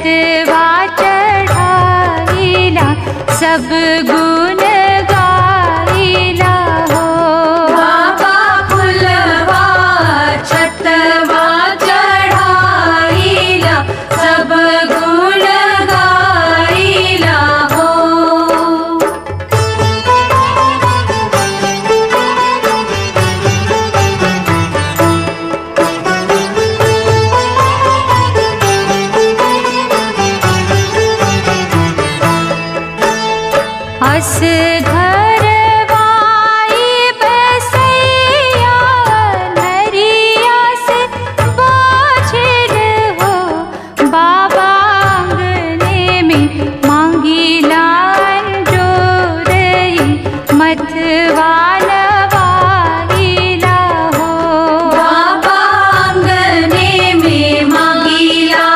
छतवा चढ़ाईला सब गुण गाईला हो। बाबा फुलवा छतवा चढ़ाईला सब गुण गाईला हो। अस घरवाई बसैया नरिया से बाझल हो। बाबा आंगने में मांगीला अंजोरई मथवा नवाईला हो। बाबा आंगने में मांगीला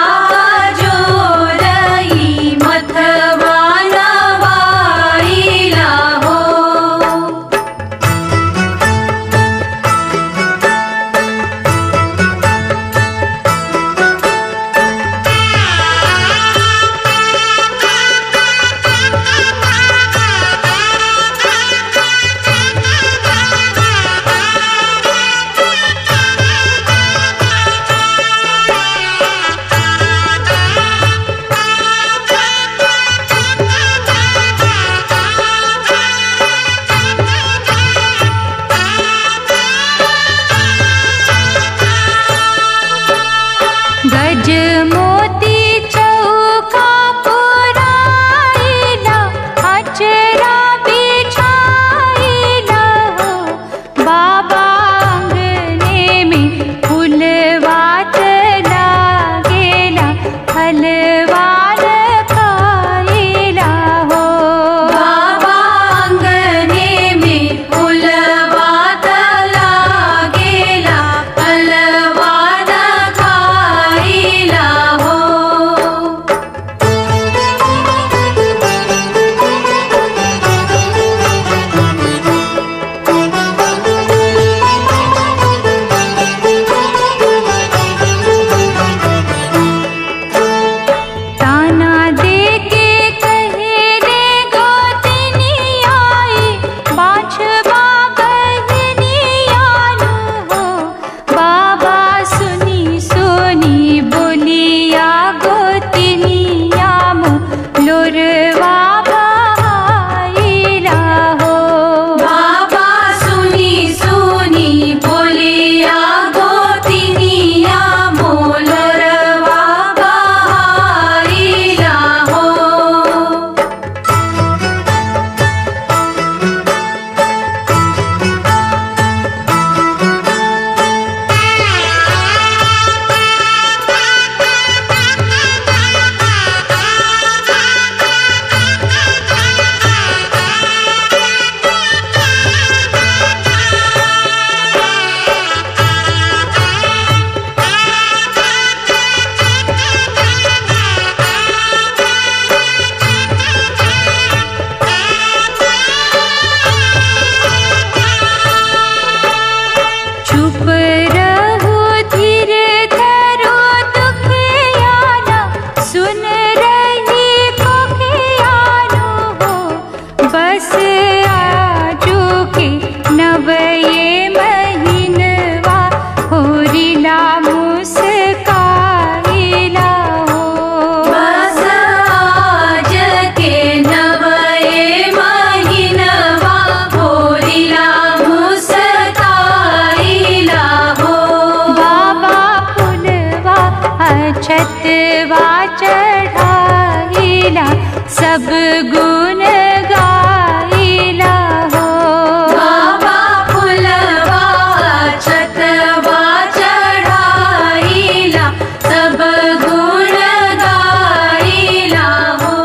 जोरई मथवा नवाईला हो। गज मोती चौका पुराईला अचरा बिछाईला हो। बाबा आंगने में फूलवात लागेला फलवान खाईला हो। बाबा आंगने में फुलवात लागेला फलवान खाईला हो। ताना देके कहेले गोतनी आई बाछवा बहनी आनु हो। बाबा सुनी सुनी बोलिया गोतनिया मो लोरवा बहाईला हो। बाबा सुनी सुनी बोलिया गोतिनिया मोलरवा बहाईला हो। चुप रहो धीर धरो दुखियाना सुन रही कोकियानो हो। बस आजो के नवये महीनवा होरिला मुस्काईला हो। बस आज के नवये महीनवा होरिला मुस्काईला हो। बाबा फुलवा छतवा चढ़ाईला सब गुण गाईला हो। बाबा फुलवा छतवा चढ़ाईला सब गुण गाईला हो।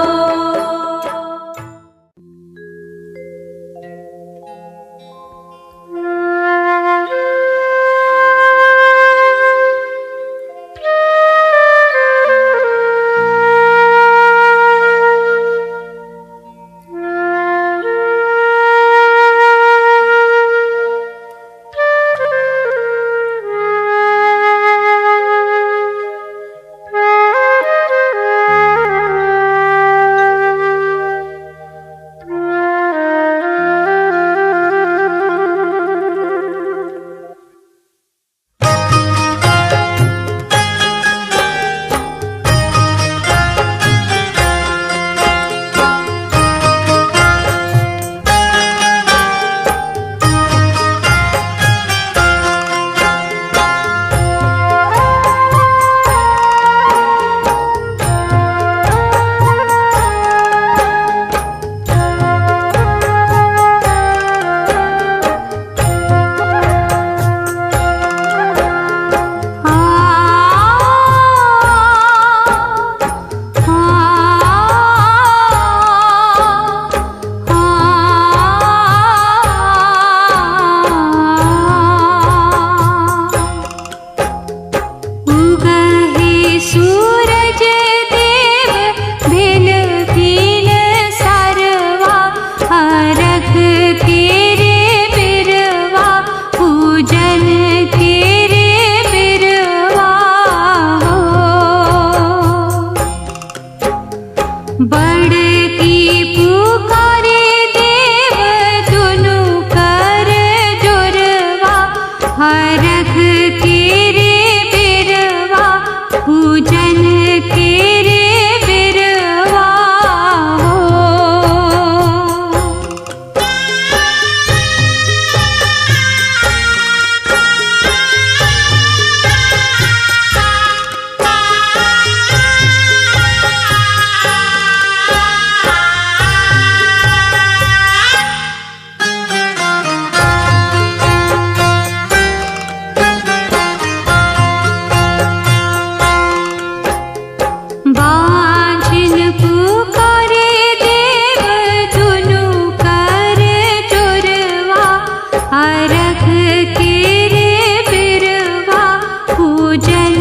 पूजन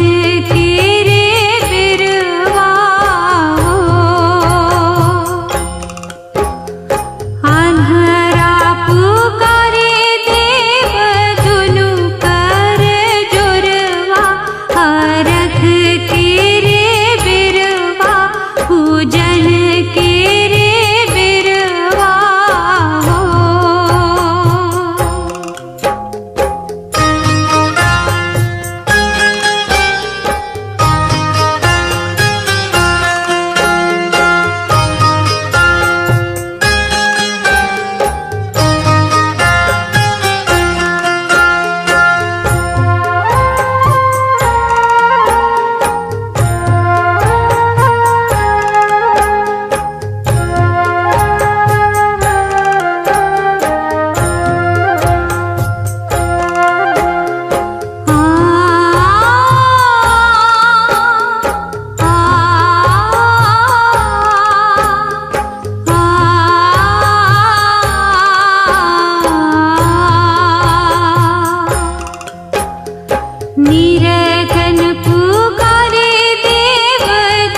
के रे बिरवा हो। अन्हरा पुकारे देव दुनु कर जोरवा, हरख के रे बिरवा पूजन के रे बिरवा हो। निरखन पुकारे देव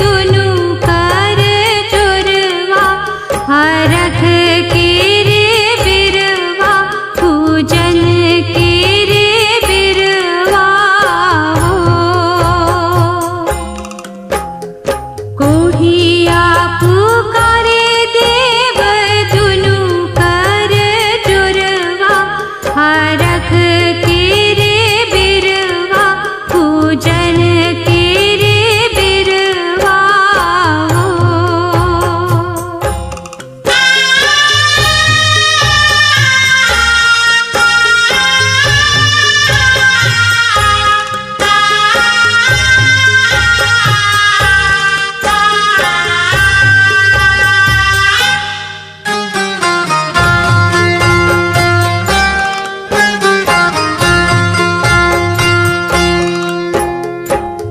दुनु कर जोरवा, हरख के रे बिरवा पूजन के रे बिरवा हो। कोढ़िया पुकारे देव दुनु कर जोरवा, हरख के रे बिरवा पूजन के रे बिरवा हो।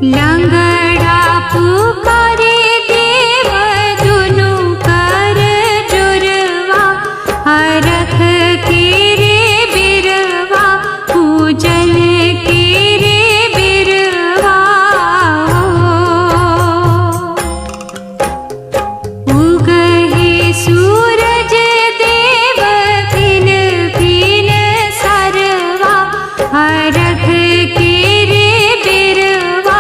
लंगड़ा पुकारे देव दुनु कर जोरवा, हरख के रे बिरवा पूजन के रे बिरवा हो। उगहे सूरज देव फिन फिन सरवा, हरख के रे बिरवा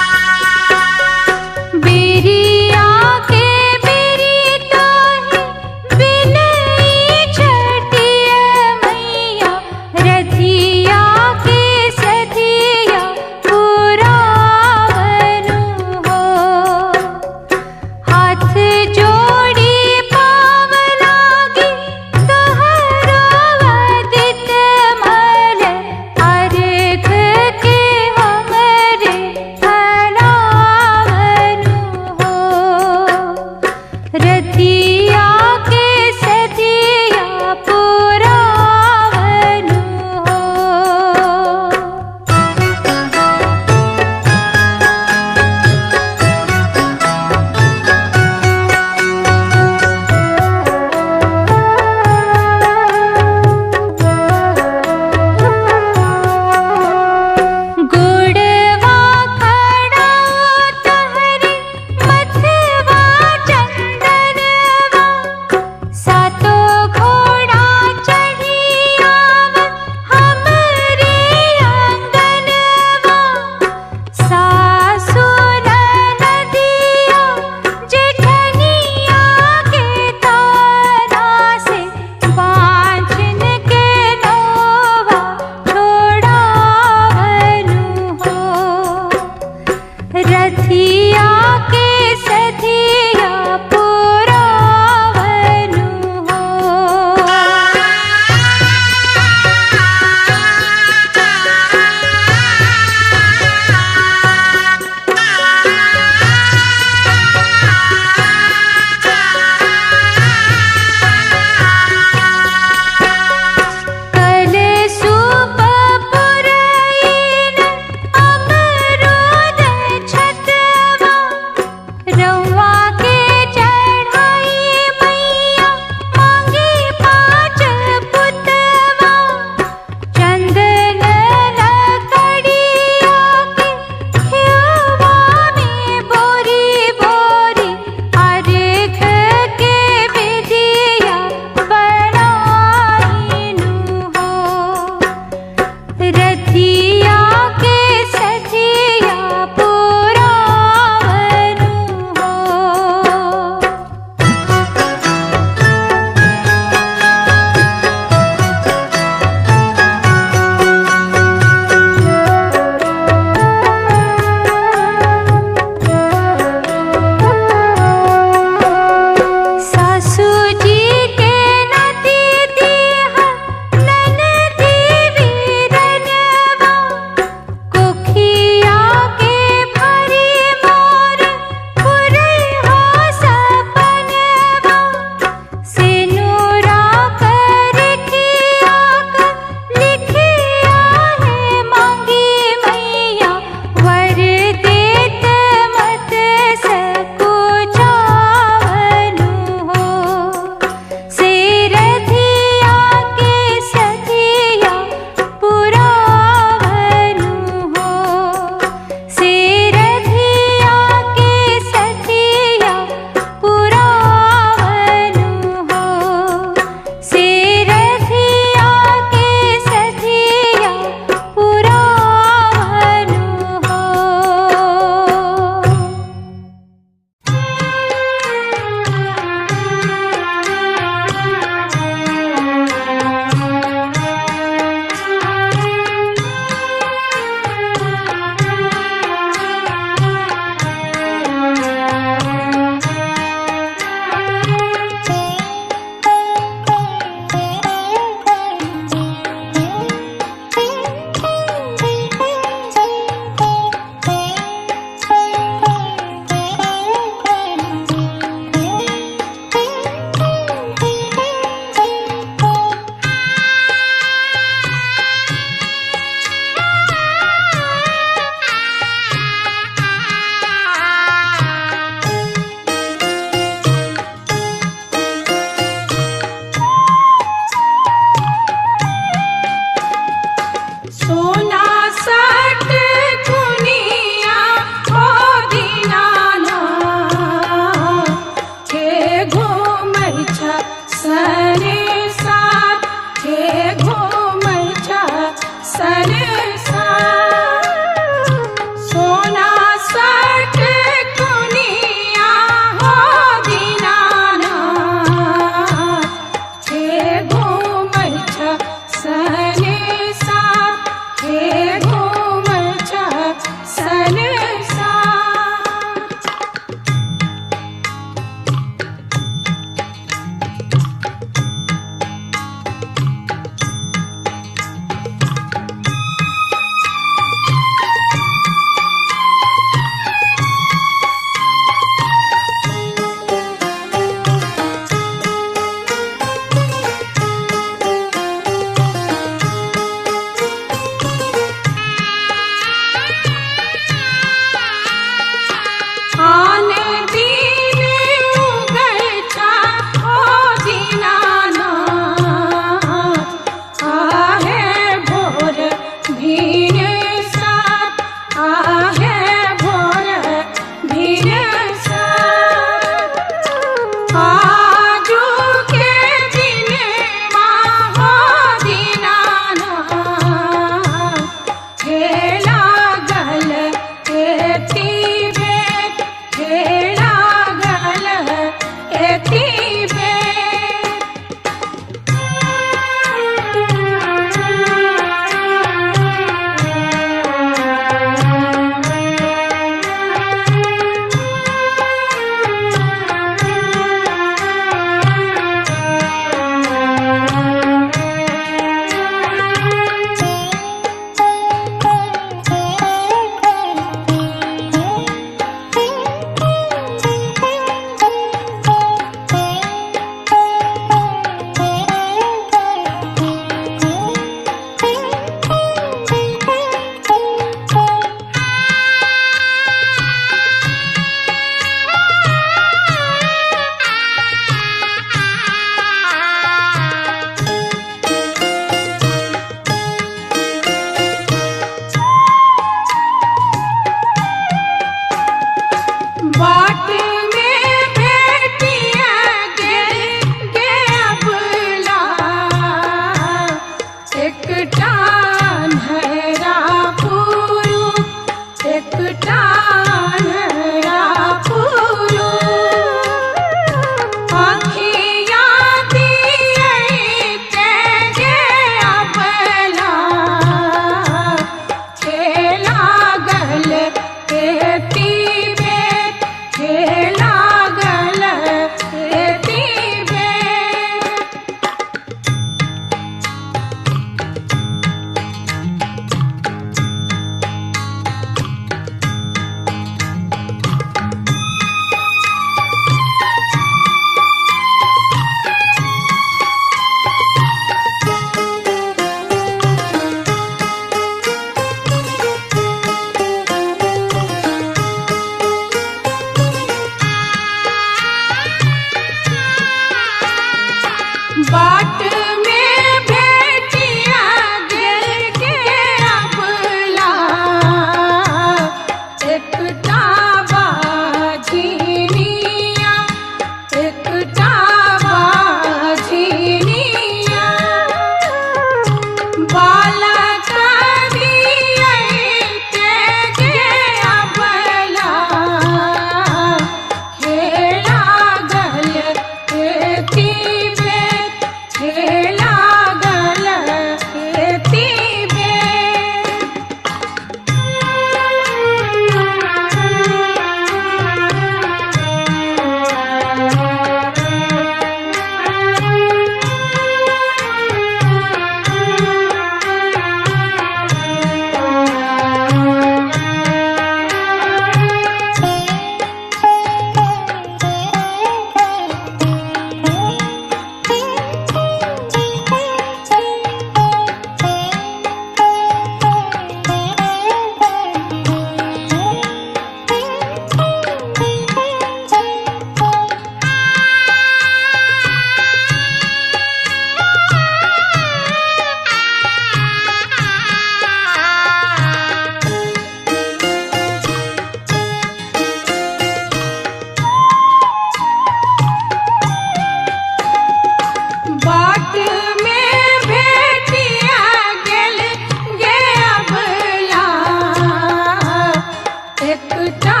एकटा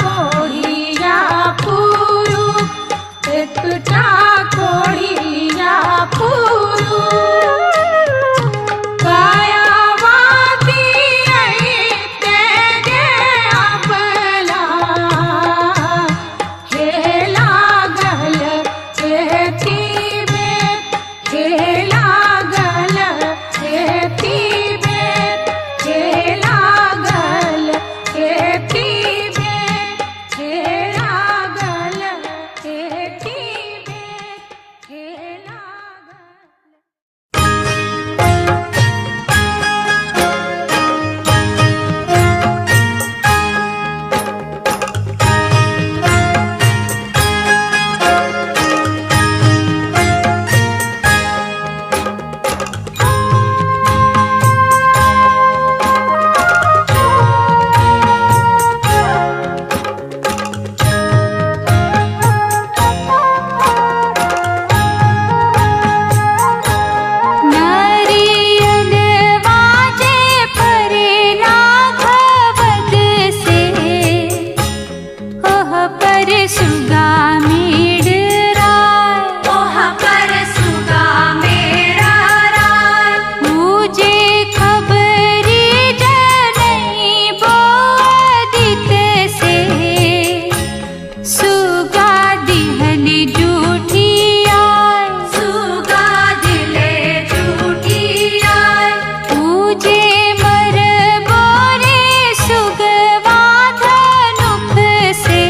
कोढ़िया पुरु, एकटा कोढ़िया पुरु। कायावाती अइते गे अबला, हे लागल खेती में, हे लागल खेती में, हे लागल खेती में, हे लागल खेती में, हे लागल। नारियल वाजे परे लाघवत से, ओह पर सुगा मेडराय, ओह पर सुगा मेरा राय। मुझे खबरी जनई बोदित से, सुगा दिहल जूठी आय, सुगा दिले झूठी आय। मुझे मर बोरे सुगवा धनुख से,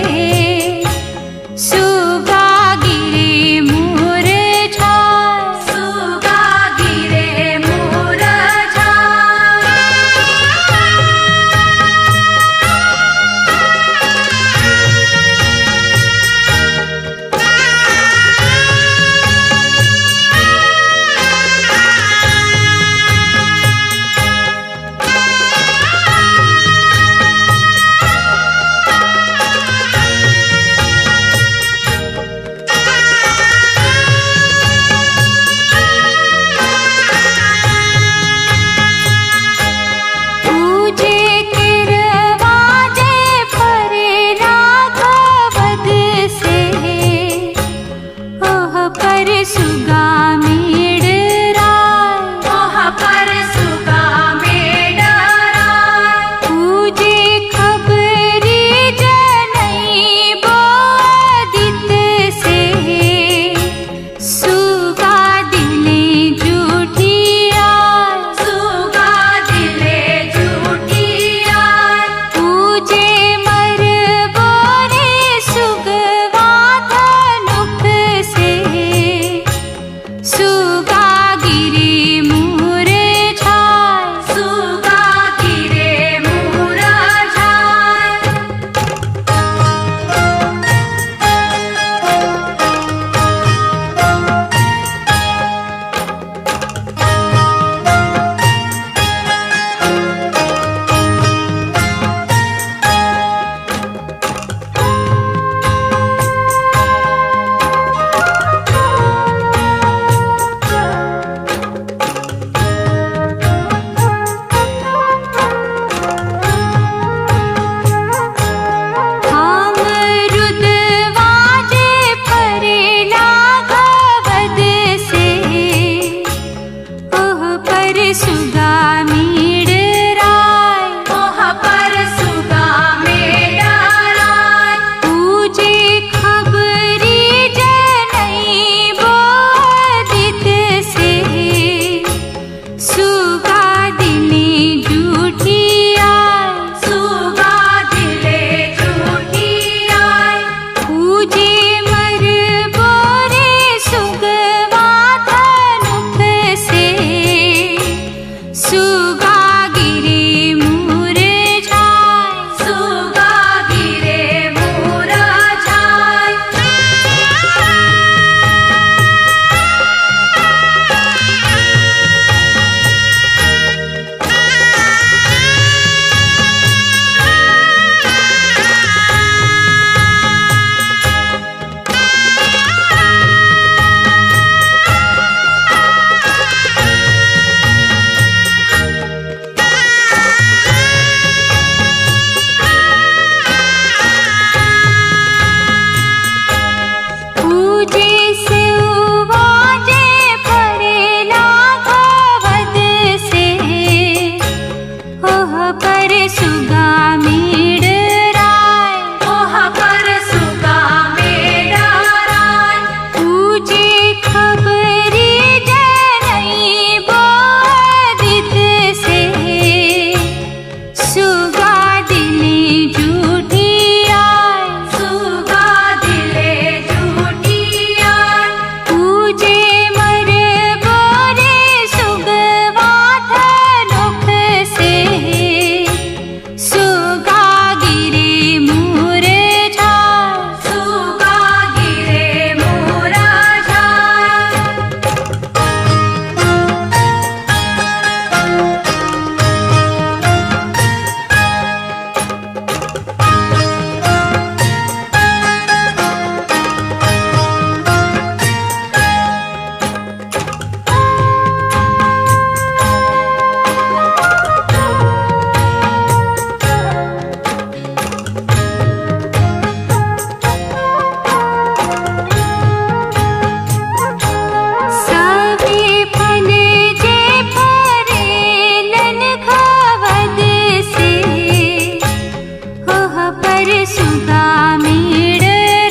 पर सुगा मेड़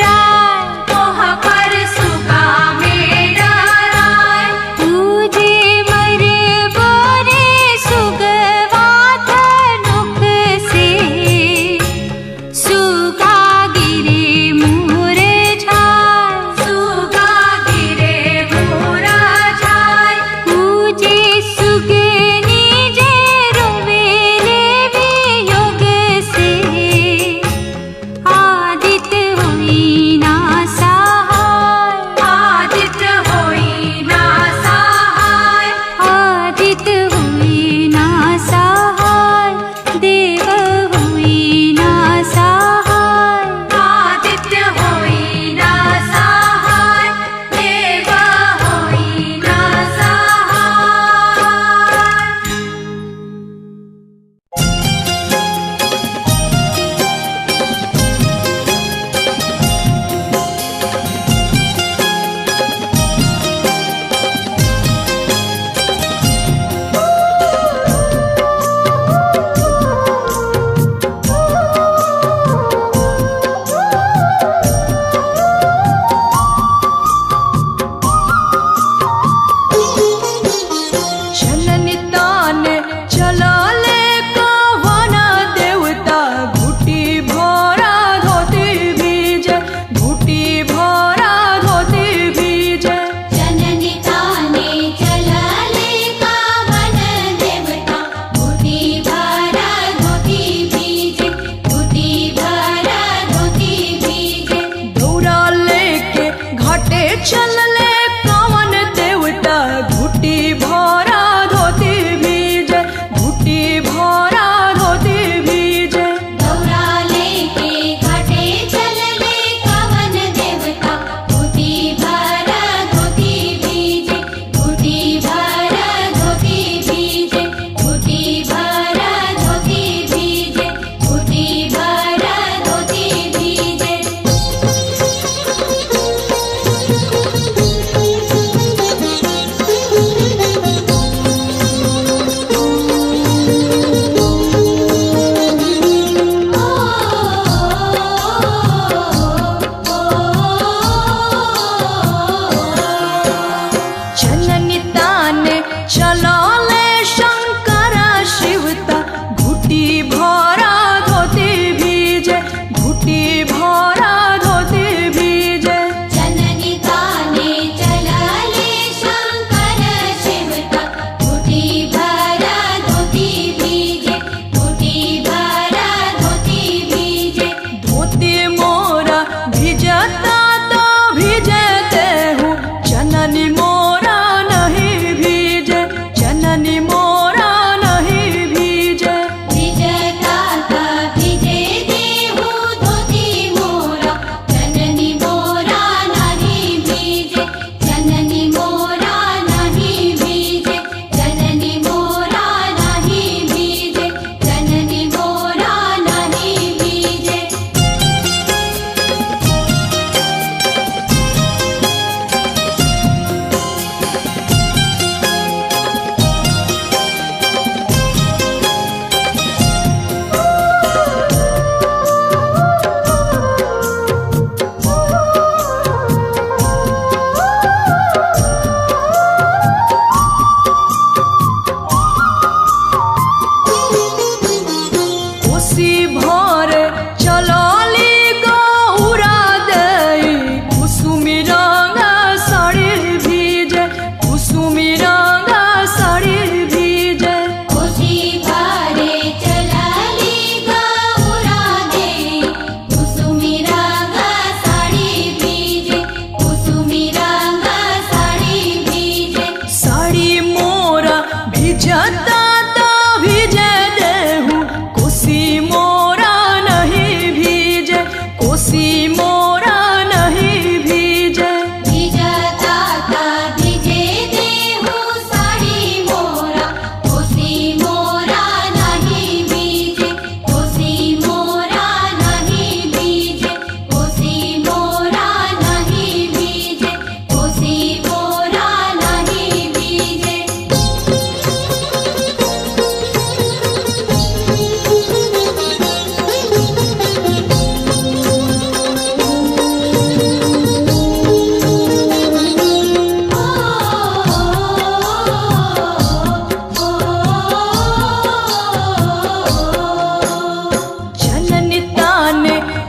राय, मोह पर सुगा मेड़ राय। पूजे मर बोरे सुगवा धनुक से, सुगा गिरे मुरझाय, सुगा गिरे मुरझाय। पूजे सुगनी जे रोवेले वियोग से, आदित्य होई ना सहाय, आदित्य होई ना सहाय। आदित्य होई ना सहाय, देव होई ना सहाय। आदित्य होई ना सहाय, देव होई ना सहाय। जननी ताने चलाले कावना देवता, घुटी भरा धोती भीजे, घुटी भरा धोती भीजे। जननी ताने चलाले कावन देवता, घुटी भरा धोती भीजे, घुटी भरा धोती भीजे। दौरा लेके घाटे चलले कावन देवता, घुटी भरा धोती भीजे, घुटी भरा धोती भीजे। दौरा लेके घाटे चलले कावन देवता, घुटी भरा धोती भीजे, घुटी भरा धोती भीजे, घुटी भरा धोती भीजे, घुटी भरा धोती भीजे।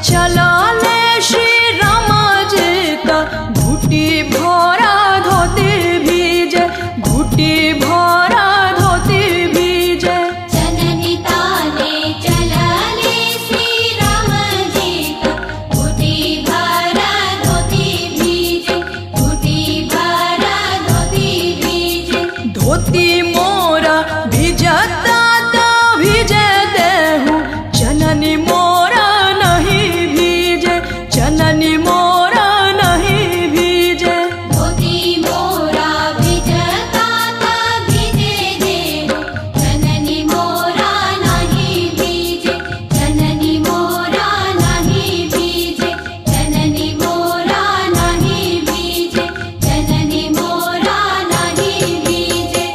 चला ले श्री राम जी ता घुटी भरा धोती भीजे घुटी भरा धोती भीजे जननी ताने चलले श्री राम जी का घुटी भरा धोती भीजे घुटी भरा धोती भीजे धोती मोरा भिजता ता भिजे देहूँ जननी मोरा नहीं भीजे जननी मोरा नहीं भीजे धोती मोरा भिजता ता भिजे देहु जननी मोरा नहीं भीजे जननी मोरा नहीं भीजे जननी मोरा नहीं भीजे जननी मोरा नहीं भीजे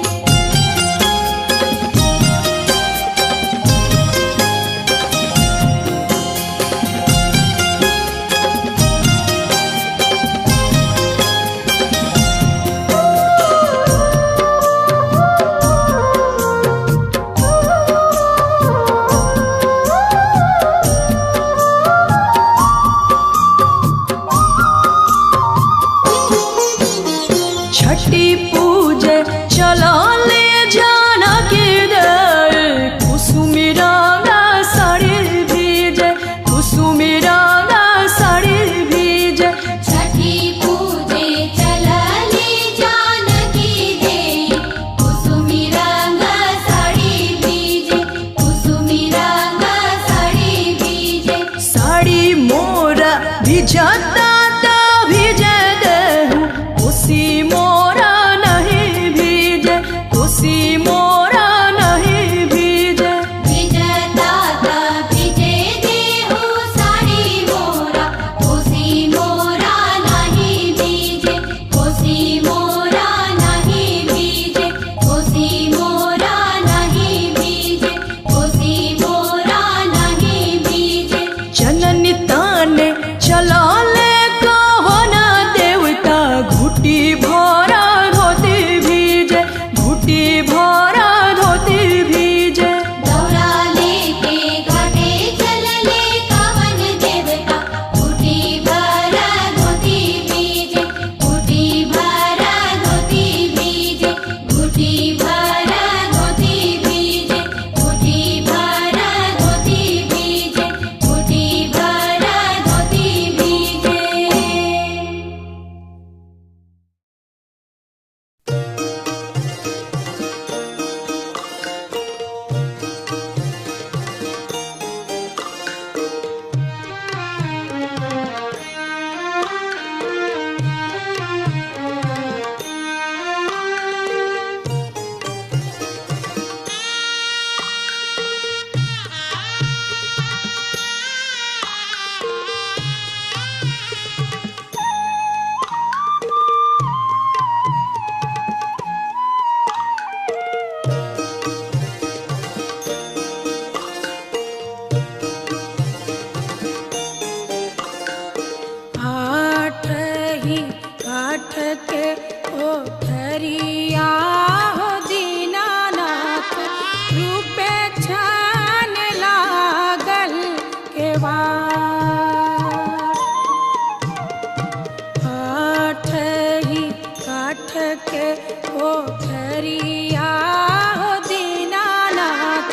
छठी पूजे चला ले जाना के दे कुसुमी रंगा साड़ी भीजे कुसुमी रंगा साड़ी भीजे छठी पूजे चलले जानकी दे कुसुमी रंग साड़ी भीजे कुसुमी रंग साड़ी भीजे साड़ी मोरा भिजता ता भिजे देहूँ कुसी मोरा नहीं भीजे कुसी मोरा नहीं भीजे भिजता ता भिजे देहु साड़ी मोरा कोसी मोरा नहीं भीजे कोसी मोरा नहीं भीजे कोसी मोरा नहीं भीजे कोसी मोरा नहीं भीजे जननी ताने चला ले कहो ना देवता घुटी भरा धोती भीजे घुटी भरा धोती भीजे दौरा लेके घाटे चलले कवन देवता घुटी भरा धोती भीजे घुटी भरा धोती भीजे घुटी भरा धोती भीजे घुटी भरा धोती भीजे घुटी भरा धोती भीजे आठ ही काठ के ओठरिया हो दीनानाथ रूपे छान लागल केवाड़ आठ ही काठ के ओठरिया हो दीनानाथ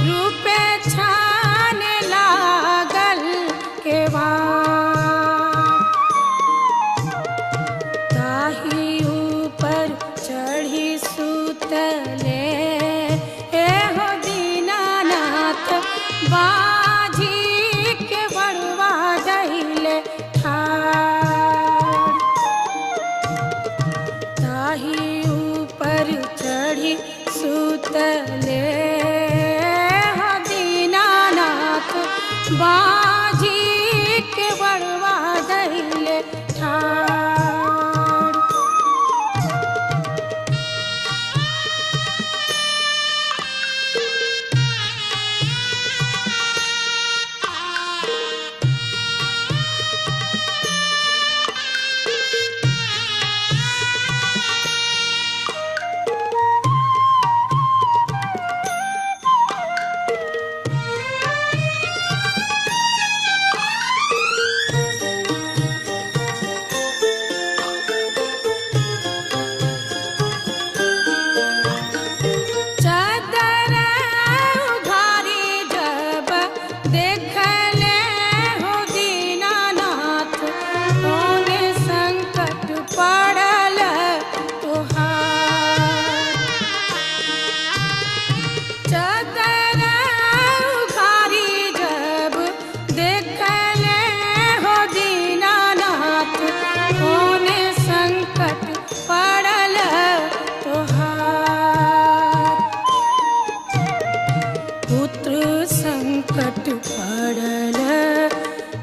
रूपे छान लागल केवाड़ ताही ऊपर चढ़ी सुतले हो दीनानाथ बाजी के बड़वा दहिले ठाड़ ताही ऊपर चढ़ी सुतले हो दीनानाथ बाजी के बड़वा दहिले ठाड़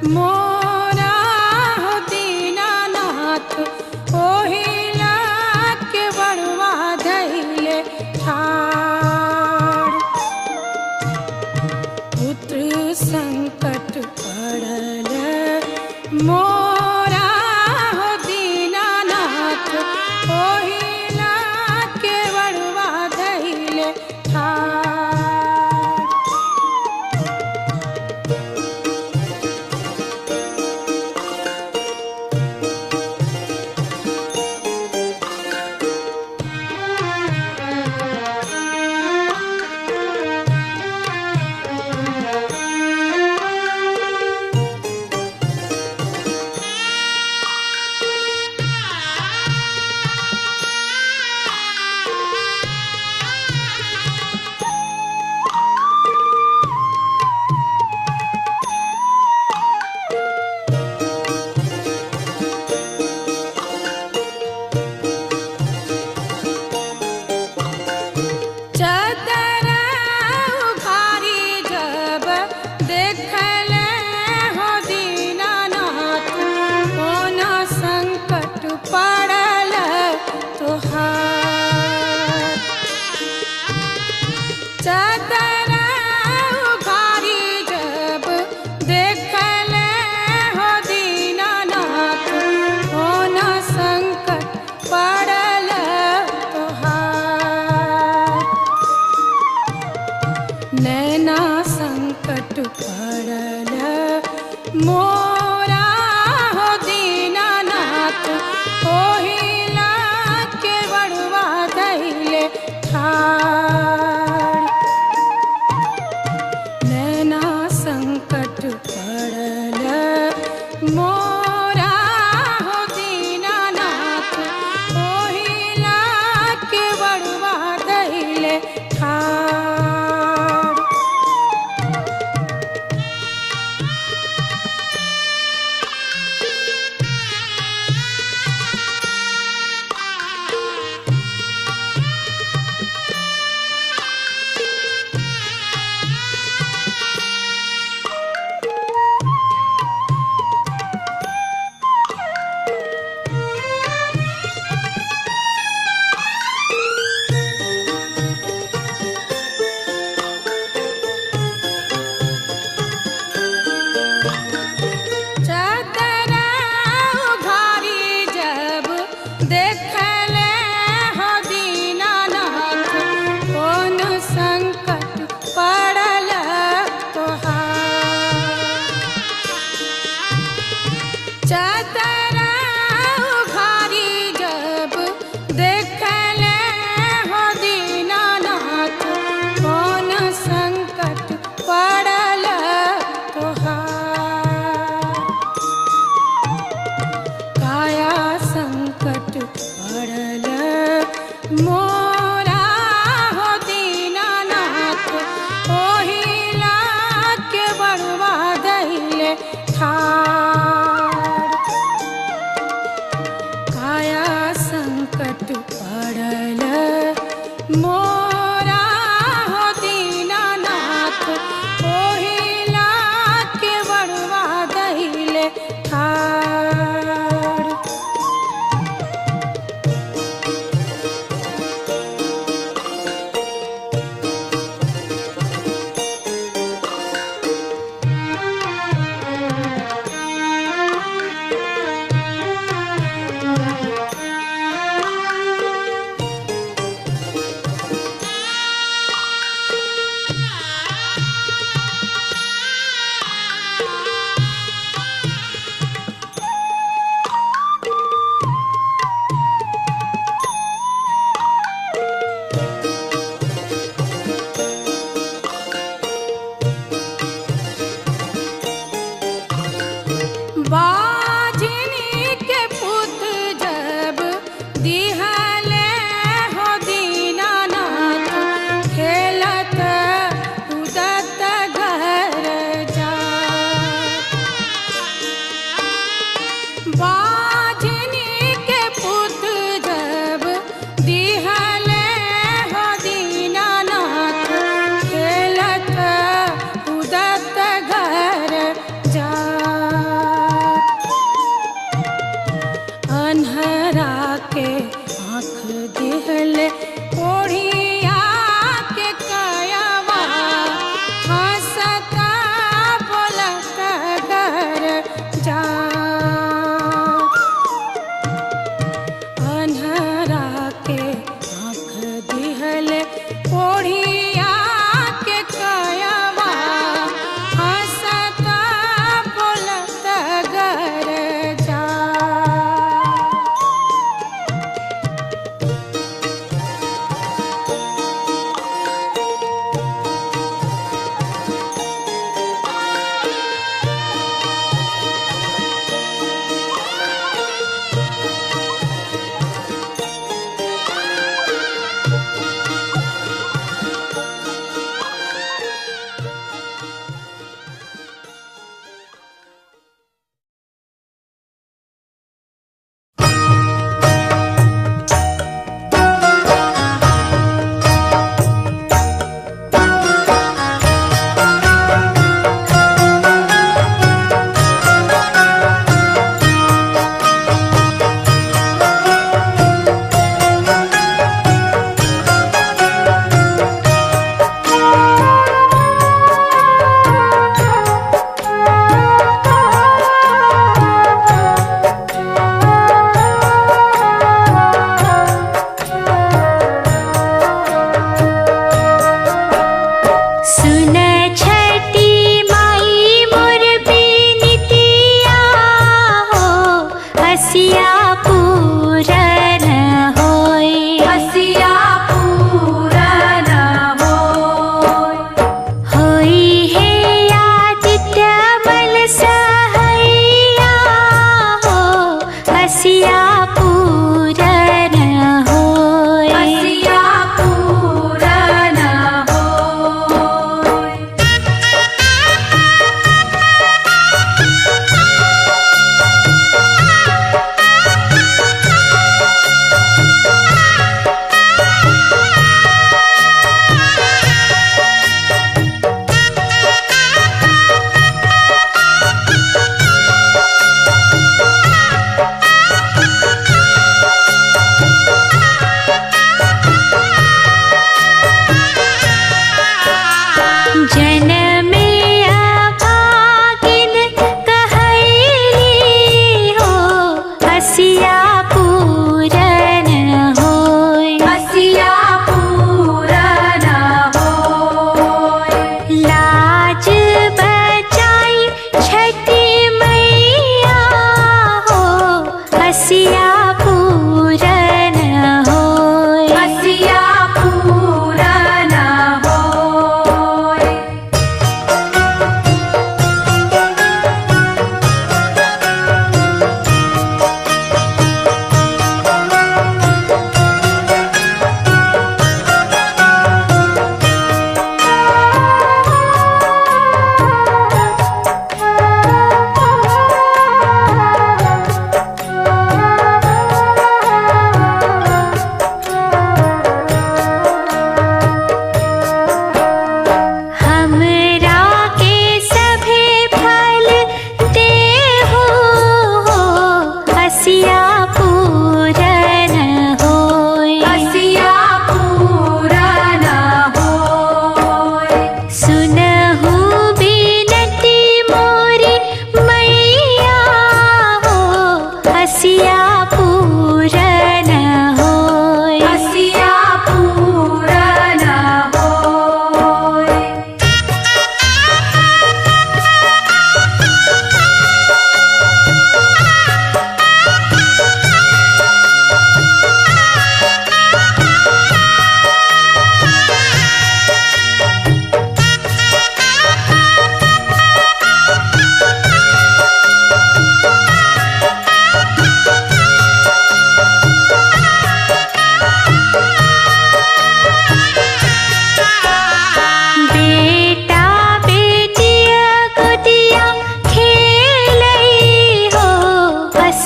मोरा हो दीनानाथ ओहिला के बड़वा धैले ठाड़। पुत्र संकट पड़ल मोरा हो दीनानाथ ओहिला के बड़वा धैले ठाड़। चदरा उघारी जब देखले हो दीनानाथ कोन संकट पड़ल तोहार। चदरा उघारी जब देखले हो दीनानाथ कोन संकट पड़ल तोहार। नैना संकट पड़ल मोरा हो दीनानाथ ओहिला के बड़वा धैले ठाड़। नैना संकट पड़ल मोरा हो दीनानाथ ओहिला के बड़वा धैले ठाड़। चदरा उघारी जब देखले हो दीनानाथ कोन संकट पड़ल तोहार। चदरा उघारी जब देखले हो दीनानाथ कोन संकट पड़ल तोहार। काया संकट पड़ल मोरा हो दीनानाथ ओहिला के बड़वा धैले ठाड़। काया संकट पड़ल मोरा हो दीनानाथ ओहिला के बड़वा धैले ठाड़। बाझनी के पुत जब दिहले हो दीनानाथ खेलत कूदत घर जा। बाझनी के पुत जब दिहले हो दीनानाथ खेलत कूदत घर जा।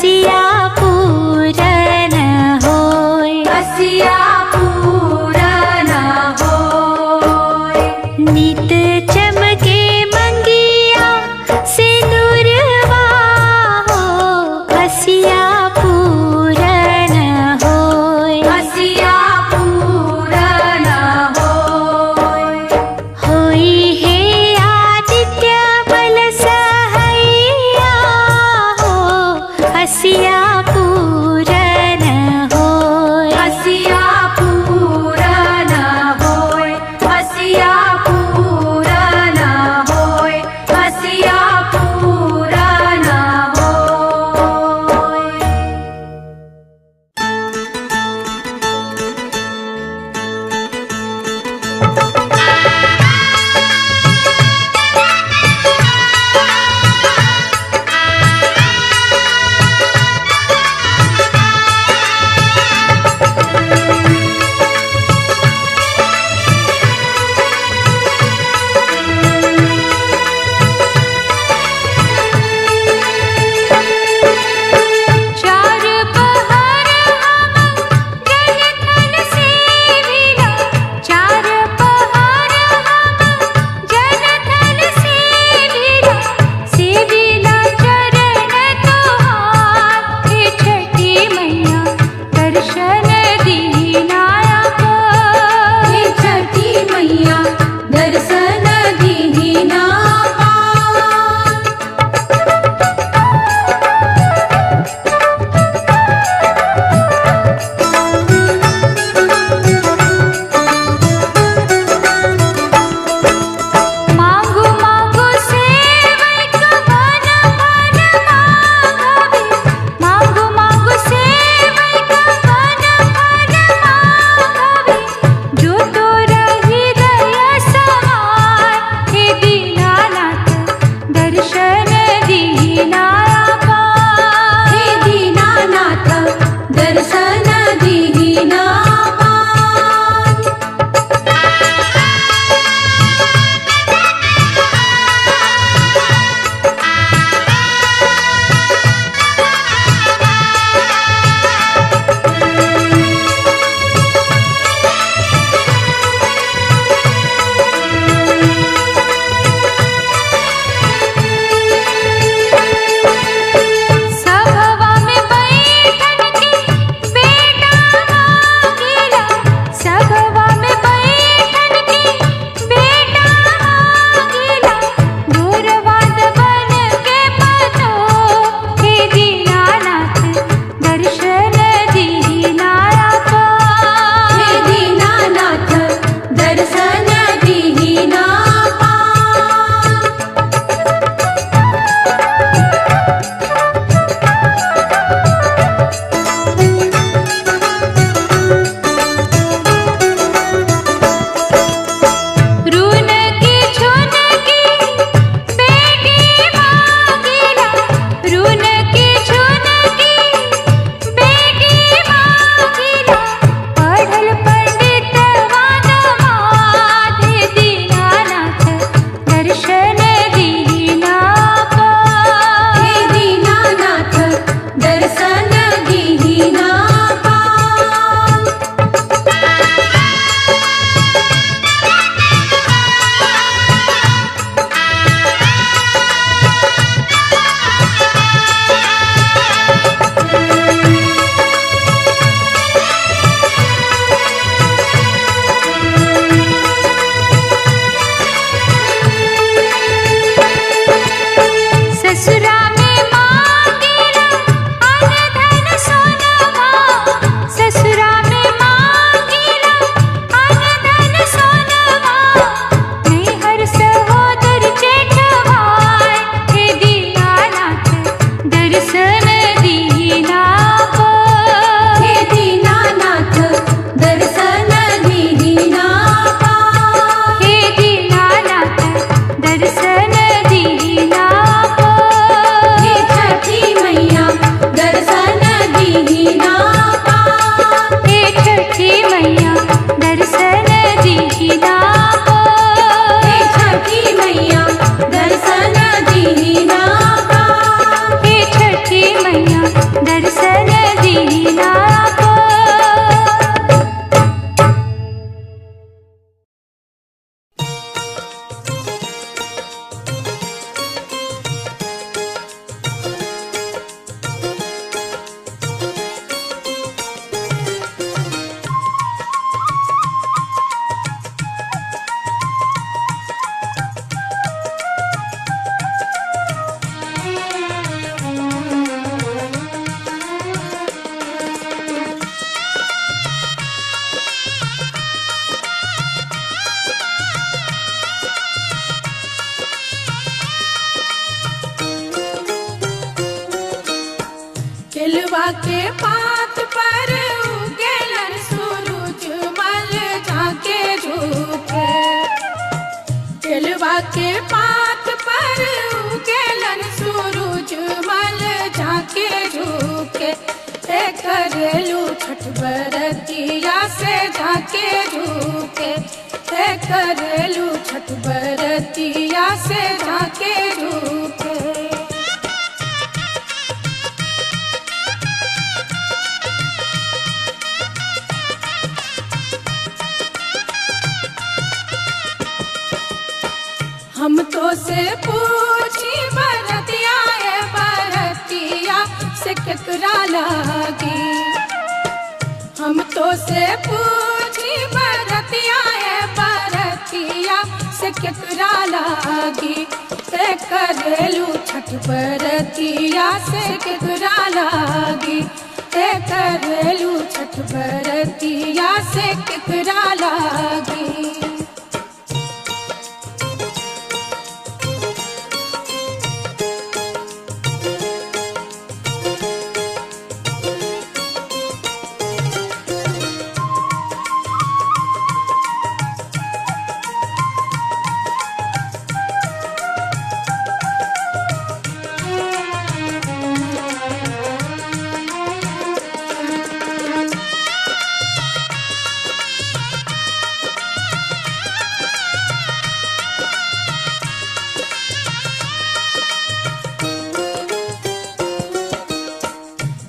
हसिया पूरन होय हसिया पूरन होय नित चमके मंगिया सिनुरवा हो हसिया पूरन होय हसिया पूरन होय होई हे आदित्य बल सहैया हो हसिया केलवा के पात पर उगेलन सूरज मल झाके झुके। केलवा के पात पर उगेलन सूरज मल झाके झुके। करेलू छठ बरतिया से झाके झुके। करेलू छठ बरतिया से झाके झुके। हम तो से पूछी बरतिया है बरतिया से केकरा लागी। हम तो से पूछी बरतिया है बरतिया से केकरा लागी। करेलू छठ बरतिया से केकरा लागी। करेलू छठ बरतिया से केकरा लागी।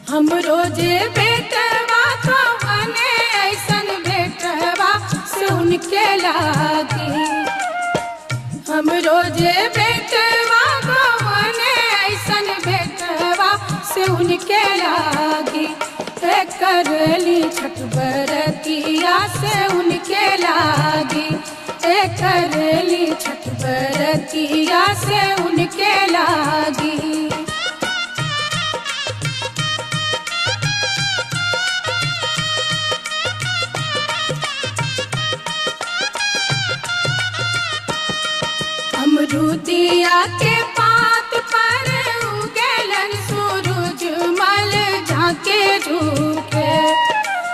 हम रोजे बेटवा तो बने ऐसन बेटवा से उनके लागी। हम रोजे बेटवा तो बने ऐसन बेटवा से उनके लागी। करली छठ बरतिया से उनके लागी। करली छठ बरतिया से उनके लागी। अमरूदिया के पात पर उगेलन सूरज मल झाके झुके।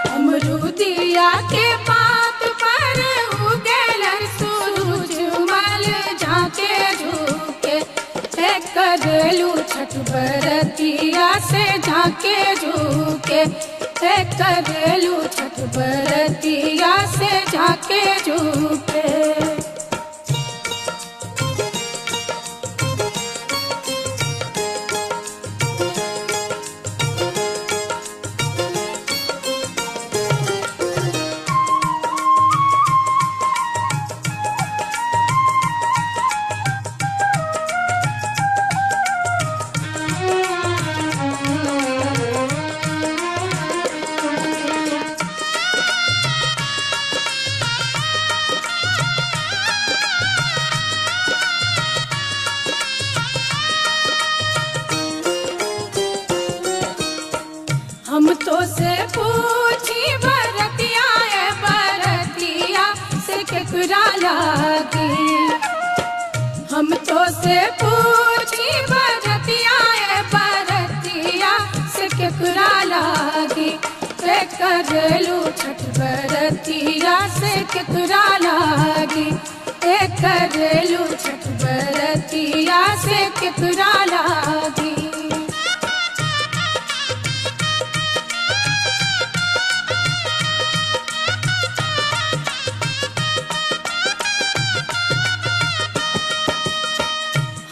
अमरूदिया के पात पर उगेलन सूरज मल झाके झुके। करेलू छठ बरतिया से झाके झुके। करेलू छठ बरतिया से झाके झुके। हम तो से पूछी बरतिया है बरतिया से केकरा लागी। हम तो से पूछी बरतिया है बरतिया से केकरा लागी। करेलू छठ बरतिया से केकरा लागी। करेलू छठ बरतिया से केकरा लागी।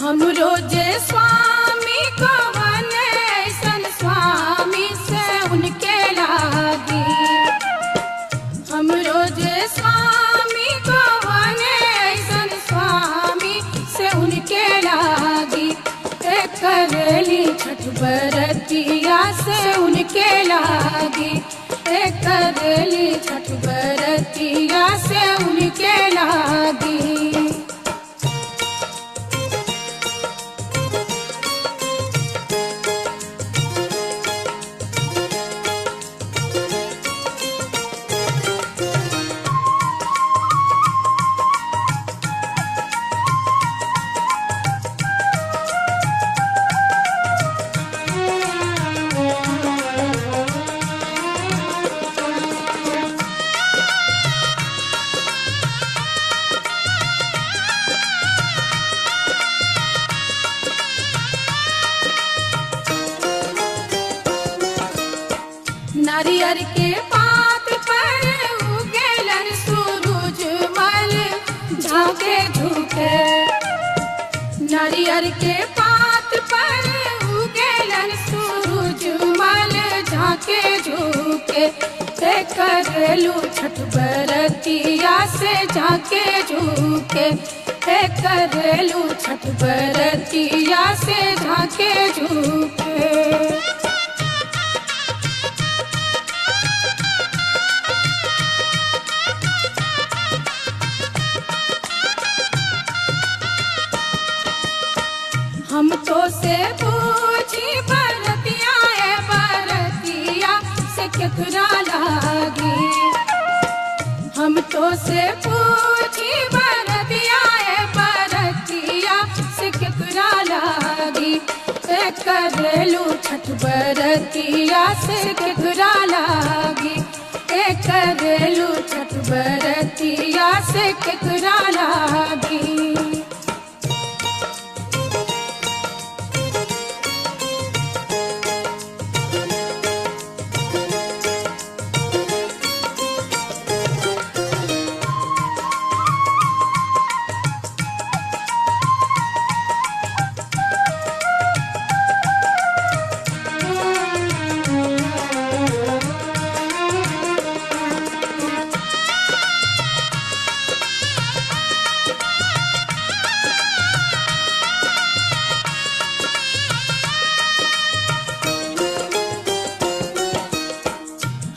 हम रोजे स्वामी को बने ऐसन स्वामी से उनके लागी। हम रोजे स्वामी को बने ऐसन स्वामी से उनके लागी। करेली छठ बरतिया से उनके लागी। करेली छठ बरतिया से उनके लागी। नारियर के पात पर उगेलन सूरज मल झांके झुके। नारियर के पात पर उगेलन सूरज मल झांके झुके। ते करेलू छठ बरतिया से झांके झुके। ते करेलू छठ बरतिया से झांके झुके। हम तो से पूछी बरतिया है बरतिया से केकरा लागी। हम तो से पूछी बरतिया है बरतिया से केकरा लागी। ते करेलू छठ बरतिया से केकरा लागी। ते करेलू छठ बरतिया से केकरा लागी।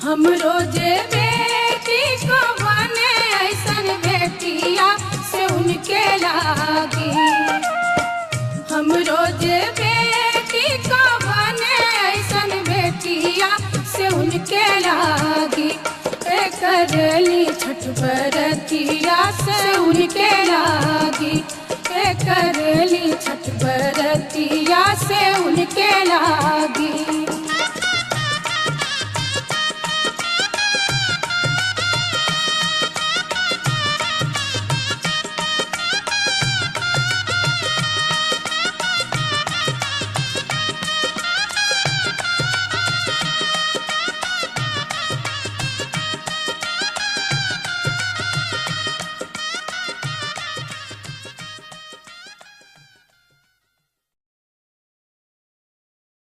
हम रोजे बेटी को बने ऐसन बेटिया से उनके लागी। हम रोजे बेटी को बने ऐसन बेटिया से उनके लागी। ते करेली छठ बरतिया से उनके लागी। ते करेली छठ बरतिया से उनके लागी।